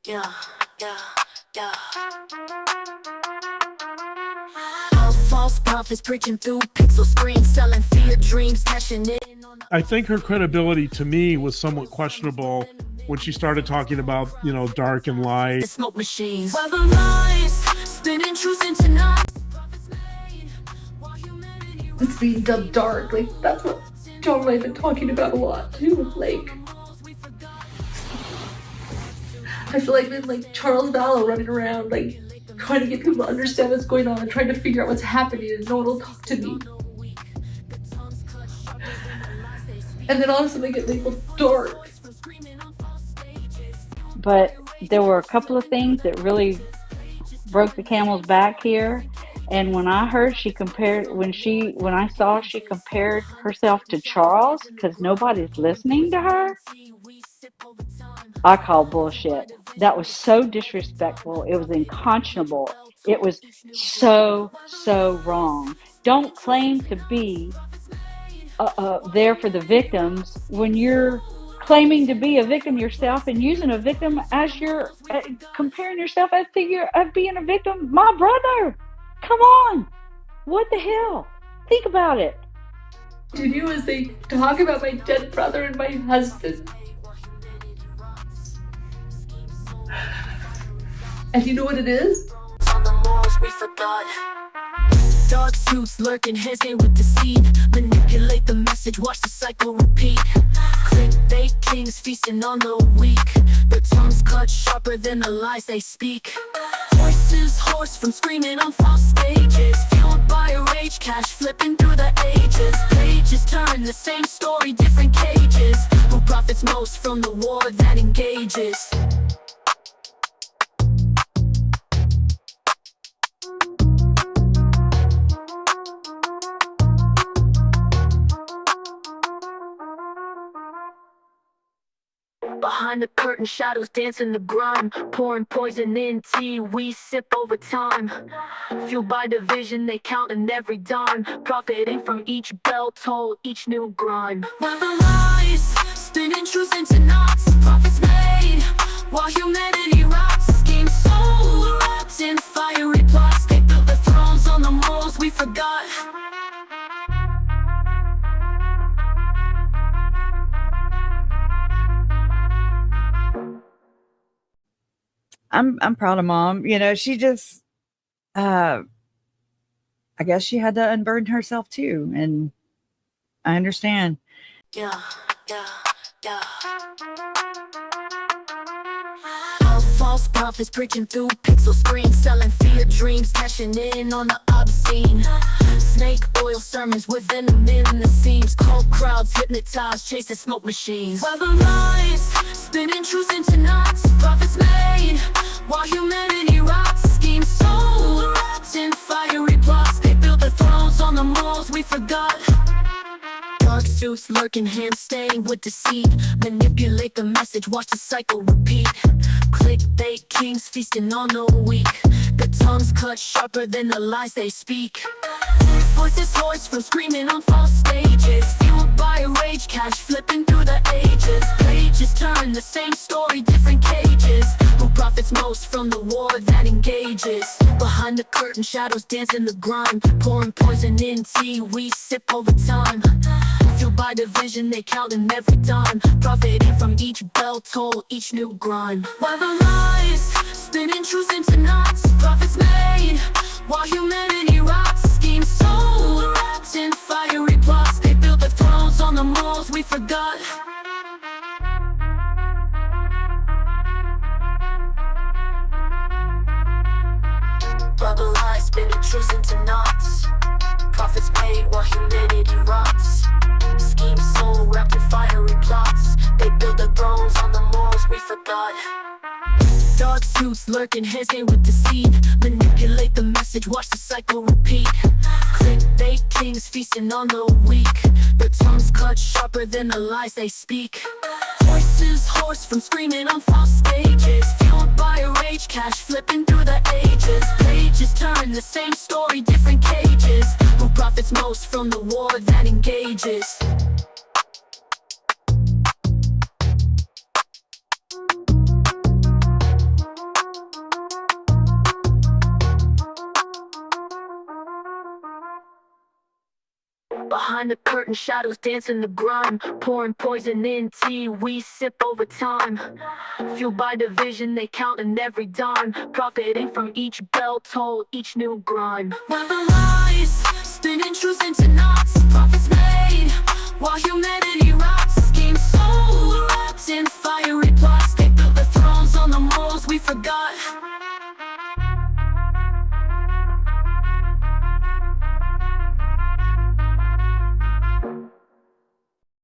Yeah, yeah, yeah. All false prophets preaching through pixel screens, selling fear dreams, cashing in on the I think her credibility to me was somewhat questionable when she started talking about, dark and light. smoke machines. While the lies spinning truth into knots. It's being dubbed dark. Like, that's what John and I have been talking about a lot too. Like, I feel like there's like Charles Vallow running around, like trying to get people to understand what's going on and trying to figure out what's happening, and no one will talk to me. And then all of a sudden they get labeled dark. But there were a couple of things that really broke the camel's back here. And when I heard when I saw she compared herself to Charles because nobody's listening to her, I call bullshit. That was so disrespectful. It was unconscionable. It was so, so wrong. Don't claim to be there for the victims when you're claiming to be a victim yourself and using a victim as your comparing yourself as being a victim. My brother, come on, what the hell? Think about it. Do you know, as they talk about my dead brother and my husband, and you know what it is? On the morals we forgot. Dark suits lurking, hands in with deceit. Manipulate the message, watch the cycle repeat. Clickbait kings feasting on the weak. Their tongues cut sharper than the lies they speak. Voices hoarse from screaming on false stages. Fueled by a rage, cash flipping through the ages. Pages turn, the same story, different cages. Who profits most from the war that engages? Behind the curtain, shadows dance in the grime. Pouring poison in tea, we sip over time. Fueled by division, they counting every dime. Profiting from each bell toll, each new grime. While the lies spinning truth into knots. Profits made while humanity rots. Schemes sold, wrapped in fiery plots. They built the thrones on the morals we forgot. I'm proud of Mom. She just I guess she had to unburden herself too, and I understand. Yeah, yeah, yeah. All false prophets preaching through pixel screens, selling fear dreams, cashing in on the obscene. Snake oil sermons with venom in the seams. Cold crowds hypnotized, chasing smoke machines. While the lies spinning truth into knots. Prophets made while humanity rots. Schemes sold, wrapped in fiery plots. They built their thrones on the morals we forgot. Dark suits lurking, hands stained with deceit. Manipulate the message, watch the cycle repeat. Clickbait kings feasting on the weak. Their tongues cut sharper than the lies they speak. Voices hoarse from screaming on false stages. Fueled by a rage, cash flipping through the ages. Pages turn, the same story, different cages. Who profits most from the war that engages? Behind the curtain, shadows dance in the grime. Pouring poison in tea, we sip over time. Fueled by division, they counting every dime. Profiting from each bell toll, each new grime. While the lies spinning truth into knots. Profits made while humanity rots. Schemes sold, wrapped in fiery plots. They built their thrones on the morals we forgot. Rubber lies spinning truth into knots. Profits made while humanity rots. Schemes sold, wrapped in fiery plots. They built their thrones on the morals we forgot. Dark suits lurking, hands in with deceit. Manipulate the message, watch the cycle repeat. Clickbait kings feasting on the weak. Their tongues cut sharper than the lies they speak. Voices hoarse from screaming on false stages. Fueled by a rage, cash flipping through the ages. Pages turn, the same story, different cages. Who profits most from the war that engages? Behind the curtain, shadows dance in the grime. Pouring poison in tea, we sip over time. Fueled by division, they counting every dime. Profiting from each bell toll, each new grime. While the lies, spinning truth into knots. Profits made, while humanity rots. Schemes so wrapped in fiery plots.